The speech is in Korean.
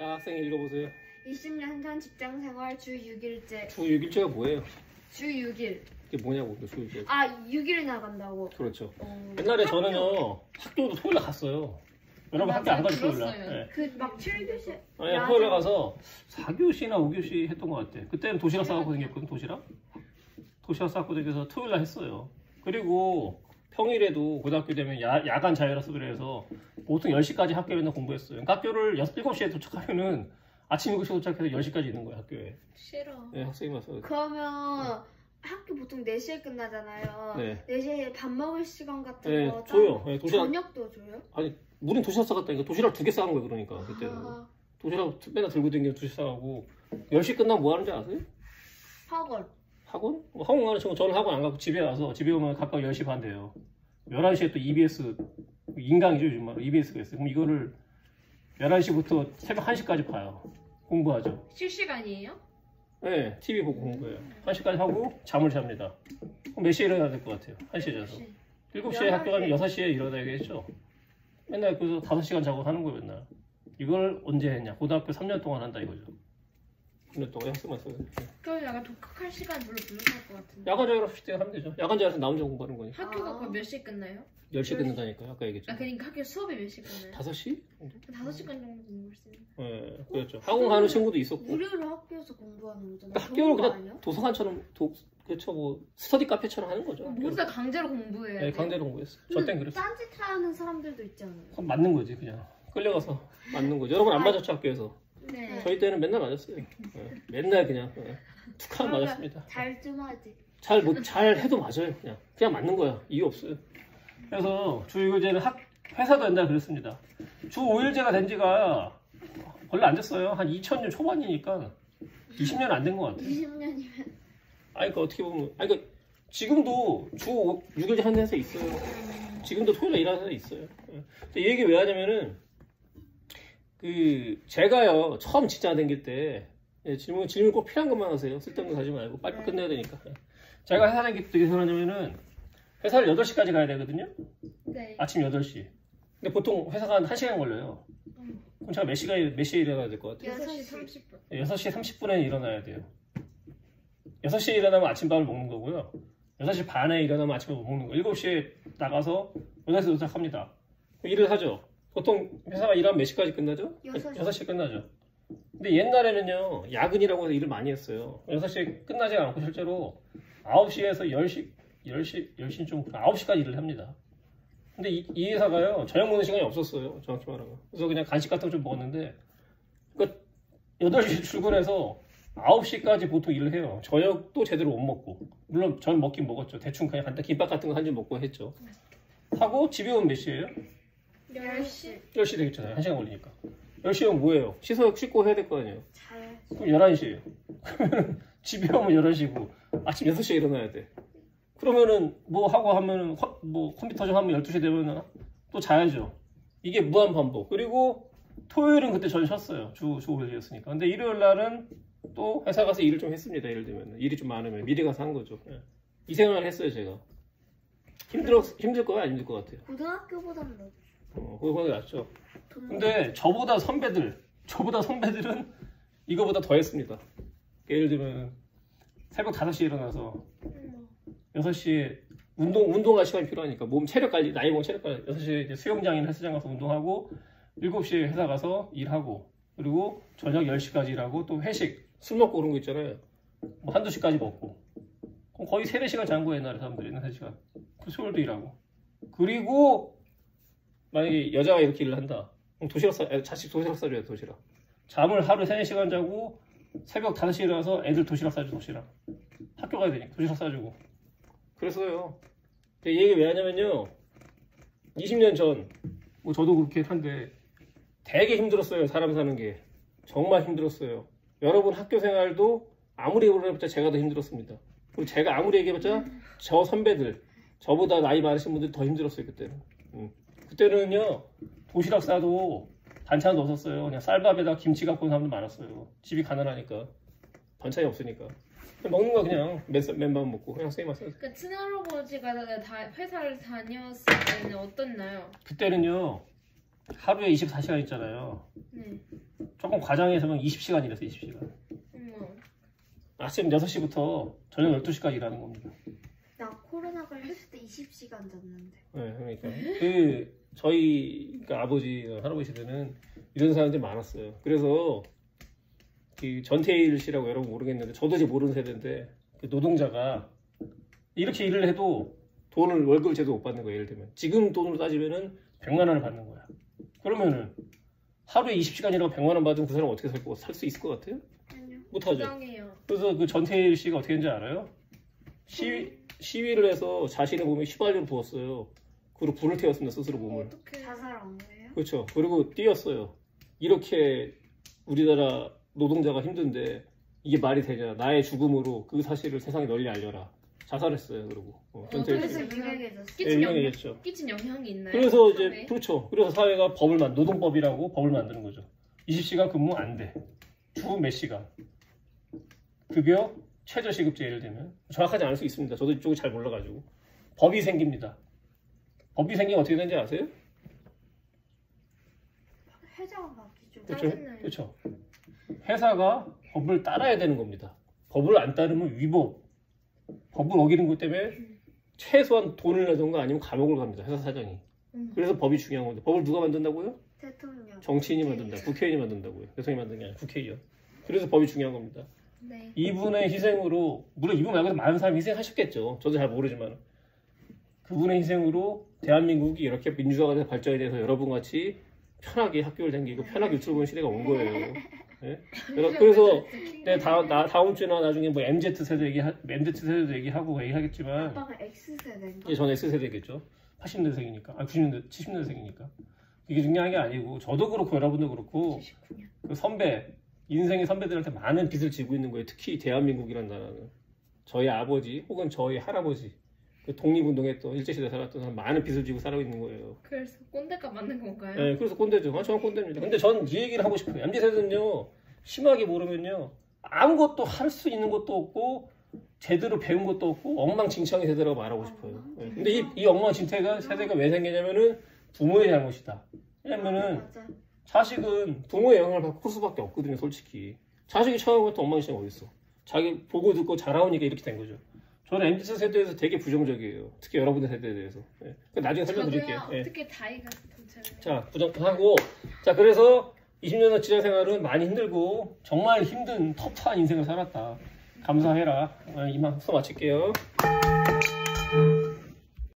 자, 학생 읽어보세요. 20년 전 직장생활 주 6일째. 주 6일째가 뭐예요? 주 6일. 이게 뭐냐고, 주 6일. 아, 6일 나간다고. 그렇죠. 옛날에 저는요, 학교도 토요일에 갔어요. 여러분 학교 안 가죠, 토요일에? 네. 그 막 7교시. 아니, 토요일에 가서 4교시나 5교시 했던 것 같아. 그때는 도시락 싸갖고 다녔거든, 도시락? 도시락 싸갖고 다녀서 토요일날 했어요. 그리고 평일에도 고등학교 되면 야간 자율학습을 그래서 보통 10시까지 학교에 맨날 공부했어요. 그러니까 학교를 7시에 도착하면은 아침 7시에 도착해서 10시까지 있는 거예요, 학교에. 싫어. 네, 학생이 와서. 그러면 학교 보통 4시에 끝나잖아요. 네. 4시에 밥 먹을 시간 같은 네, 거 줘요. 네, 도시락. 저녁도 줘요? 아니, 우린 도시락 싸갔다니까. 도시락 2개 싸는 거예요, 그러니까. 그때는. 도시락 맨날 들고 다니는 도시락 싸가고 10시 끝나면 뭐 하는지 아세요? 학원. 학원? 뭐 학원 가는 친구 저는 학원 안 가고 집에 와서 집에 오면 가까워 10시 반 돼요. 11시에 또 EBS 인강이죠 요즘 막 EBS가 있어요. 그럼 이거를 11시부터 새벽 1시까지 봐요. 공부하죠. 실시간이에요? 네, TV 보고 공부해요. 1시까지 하고 잠을 잡니다. 그럼 몇 시에 일어나야 될 것 같아요? 1시에 자서. 7시에 학교 가면 6시에 일어나야겠죠? 맨날 그래서 5시간 자고 하는 거예요 맨날. 이걸 언제 했냐? 고등학교 3년 동안 한다 이거죠. 3년 동안 학생만 써요. 그럼 약간 독학할 시간 별로 부족할 것 같은데. 야간 자율학습 때 하면 되죠. 야간 자율학습 나 혼자 공부하는 거니까. 학교가 그럼 몇 시에 끝나요? 10시 끝난다니까요. 아까 얘기했죠. 아, 그러니까 학교 수업이 몇 시에 끝나요? 5시? 5시간 정도 공부할 수 있는. 네, 그렇죠. 학원 가는 친구도 있었고. 무료로 학교에서 공부하는 거잖아. 그러니까 학교를 그냥 도서관처럼 그렇죠. 뭐 스터디 카페처럼 하는 거죠. 모두 강제로 공부해야 돼. 네, 강제로 공부했어요. 저 땐 그랬어요. 딴짓하는 사람들도 있잖아요. 그럼 맞는 거지 그냥. 끌려가서 맞는 거죠. 여러분 안 맞았죠 학교에서? 네. 저희 때는 맨날 맞았어요. 네, 맨날 그냥 툭 하면 맞았습니다. 잘 좀 하지. 잘 해도 맞아요. 그냥 맞는 거야. 이유 없어요. 그래서 주 6일제는 회사도 옛날에 그랬습니다. 주 5일제가 된 지가 별로 안 됐어요. 한 2000년 초반이니까 20년 안 된 것 같아요. 20년이면. 아니, 그 어떻게 보면, 아니, 그 지금도 주 6일제 하는 회사 있어요. 지금도 토요일에 일하는 회사 있어요. 이 얘기 왜 하냐면은, 제가요, 처음 직장 다닐 때, 질문 꼭 필요한 것만 하세요. 쓸데없는 거 하지 말고, 빨리 끝내야 되니까. 제가 회사 다닐 때 어떻게 생각하냐면은, 회사를 8시까지 가야 되거든요? 네. 아침 8시. 근데 보통 회사가 한 1시간 걸려요. 그럼 제가 몇 시에 일어나야 될 것 같아요? 6시 30분. 6시 30분에 일어나야 돼요. 6시에 일어나면 아침밥을 먹는 거고요. 6시 반에 일어나면 아침을 못 먹는 거예요. 7시에 나가서 8시에 도착합니다. 일을 하죠. 보통 회사가 일하면 몇 시까지 끝나죠? 6시에 끝나죠. 근데 옛날에는요, 야근이라고 해서 일을 많이 했어요. 6시에 끝나지 않고 실제로 9시에서 10시 좀, 9시까지 일을 합니다. 근데 이 회사가요, 저녁 먹는 시간이 없었어요. 정확히 말하면. 그래서 그냥 간식 같은 거 좀 먹었는데, 그러니까 8시 출근해서 9시까지 보통 일을 해요. 저녁도 제대로 못 먹고. 물론 저는 먹긴 먹었죠. 대충 그냥 간단 김밥 같은 거 한 점 먹고 했죠. 하고 집에 오면 몇 시예요? 10시. 10시 되겠잖아요. 1시간 걸리니까. 10시에 오면 뭐예요? 씻고 해야 될 거 아니에요? 자요. 그럼 11시예요. 집에 오면 11시고 아침 6시에 일어나야 돼. 그러면은 뭐 하고 하면은 뭐 컴퓨터 좀 하면 12시 되면은 또 자야죠. 이게 무한 반복. 그리고 토요일은 그때 전 쉬었어요. 주 5일이었으니까. 근데 일요일 날은 또 회사 가서 일을 좀 했습니다. 예를 들면 일이 좀 많으면 미리 가서 한 거죠. 이 생활을 했어요, 제가. 힘들 거야, 안 힘들 것 같아요? 고등학교보다는 더. 그거보다 낫죠. 근데 저보다 선배들은 이거보다 더 했습니다. 예를 들면 새벽 5시에 일어나서 6시에 운동할 시간이 필요하니까 몸 체력 관리, 나이 먹은 체력 관리 6시에 이제 수영장이나 헬스장 가서 운동하고 7시에 회사 가서 일하고 그리고 저녁 10시까지 일하고 또 회식, 술 먹고 그런 거 있잖아요. 뭐 한두 시까지 먹고 그럼 거의 3, 4시간 잔 거예요. 옛날에 사람들이 3시간. 그 수요일도 일하고 그리고 만약에 여자가 이렇게 일을 한다. 그럼 자식 도시락 싸줘요, 도시락. 잠을 하루 3, 4시간 자고 새벽 5시에 일어나서 애들 도시락 싸줘, 도시락. 학교 가야 되니까 도시락 싸주고. 그래서요. 이 얘기 왜 하냐면요. 20년 전, 뭐 저도 그렇게 한데 되게 힘들었어요, 사람 사는 게. 정말 힘들었어요. 여러분 학교 생활도 아무리 오래해봤자 제가 더 힘들었습니다. 그리고 제가 아무리 얘기해봤자 저 선배들, 저보다 나이 많으신 분들 더 힘들었어요, 그때는. 그때는요, 도시락 싸도 반찬도 없었어요. 그냥 쌀밥에다 김치 갖고 온 사람도 많았어요. 집이 가난하니까. 반찬이 없으니까. 그냥 먹는 거 그냥 맨밥 먹고 그냥 쌤 왔어요. 그 친할아버지가 다 회사를 다녔을 때는 어떻나요? 그때는요, 하루에 24시간 있잖아요. 네. 조금 과장해서면 20시간 일했어요. 20시간. 아침 6시부터 저녁 12시까지 일하는 겁니다. 나 코로나 걸렸을 때 20시간 잤는데. 네, 그러니까 저희 그러니까 아버지, 할아버지 세대는 이런 사람들이 많았어요. 그래서 그 전태일 씨라고 여러분 모르겠는데 저도 이제 모르는 세대인데 그 노동자가 이렇게 일을 해도 돈을 월급을 제대로 못 받는 거예요. 예를 들면 지금 돈으로 따지면은 100만 원을 받는 거야. 그러면은 하루에 20시간 일하고 100만 원 받으면 그 사람 어떻게 살 수 있을 것 같아요? 아니요. 못하죠. 부당해요. 그래서 그 전태일 씨가 어떻게 했는지 알아요? 시위를 해서 자신의 몸에 휘발유를 부었어요. 그리고 불을 태웠습니다. 스스로 몸을. 어떻게 자살한 거예요? 그렇죠. 그리고 뛰었어요. 이렇게 우리나라 노동자가 힘든데 이게 말이 되냐? 나의 죽음으로 그 사실을 세상에 널리 알려라. 자살했어요. 그리고 전태일 그래서 씨가. 유명해졌어. 네, 유명해졌죠. 끼친 영향이 있나요? 그래서 이제 사회에? 그렇죠. 그래서 사회가 노동법이라고 법을 만드는 거죠. 20시간 근무 안 돼. 주 몇 시간. 급여 최저시급제 예를 들면 정확하지 않을 수 있습니다. 저도 이쪽을 잘 몰라가지고 법이 생깁니다. 법이 생기면 어떻게 되는지 아세요? 회장은 바뀌죠. 그렇죠. 짜증나요. 그렇죠. 회사가 법을 따라야 되는 겁니다. 법을 안 따르면 위법. 법을 어기는 것 때문에 최소한 돈을 내던가 아니면 감옥을 갑니다. 회사 사장이. 그래서 법이 중요한 건데 법을 누가 만든다고요? 대통령. 정치인이 만든다. 국회의원이 만든다고요. 대통령이 만드는 게 아니라 국회의원. 그래서 법이 중요한 겁니다. 네. 이분의 희생으로 물론 이분 말고도 많은 사람이 희생하셨겠죠. 저도 잘 모르지만 그분의 희생으로 대한민국이 이렇게 민주화가 돼서 발전이 돼서 여러분같이 편하게 학교를 다니고 편하게 유튜브 보는 시대가 온 거예요. 네? 그래서 다음 주나 나중에 뭐 MZ 세대도 얘기하고 얘기하겠지만 아빠가 X세대인가? 이제 저는 X세대겠죠. 80년대생이니까 90년대 70년대생이니까 이게 중요한 게 아니고 저도 그렇고 여러분도 그렇고 79년. 그 선배 인생의 선배들한테 많은 빚을 지고 있는 거예요. 특히 대한민국이라는 나라는 저희 아버지 혹은 저희 할아버지 그 독립운동했던 일제시대 살았던 사람 많은 빚을 지고 살아고 있는 거예요. 그래서 꼰대가 맞는 건가요? 네, 그래서 꼰대죠. 저는 꼰대입니다. 근데 저는 이 얘기를 하고 싶어요. MZ세대는요 심하게 모르면요 아무것도 할 수 있는 것도 없고 제대로 배운 것도 없고 엉망진창의 세대라고 말하고 싶어요. 네. 근데 이 엉망진창의 세대가 왜 생기냐면은 부모의 잘못이다. 왜냐면은 맞아. 자식은 부모의 영향을 받고 클 수밖에 없거든요, 솔직히. 자식이 처음부터 엉망진창 어딨어? 자기 보고 듣고 자라오니까 이렇게 된 거죠. 저는 MZ 세대에서 되게 부정적이에요. 특히 여러분의 세대에 대해서. 예. 나중에 설명드릴게요. 저도요. 예. 어떻게 다이가 동참을 자, 부정하고. 자, 그래서 20년의 직장 생활은 많이 힘들고 정말 힘든 터프한 인생을 살았다. 감사해라. 이만 수업 마칠게요.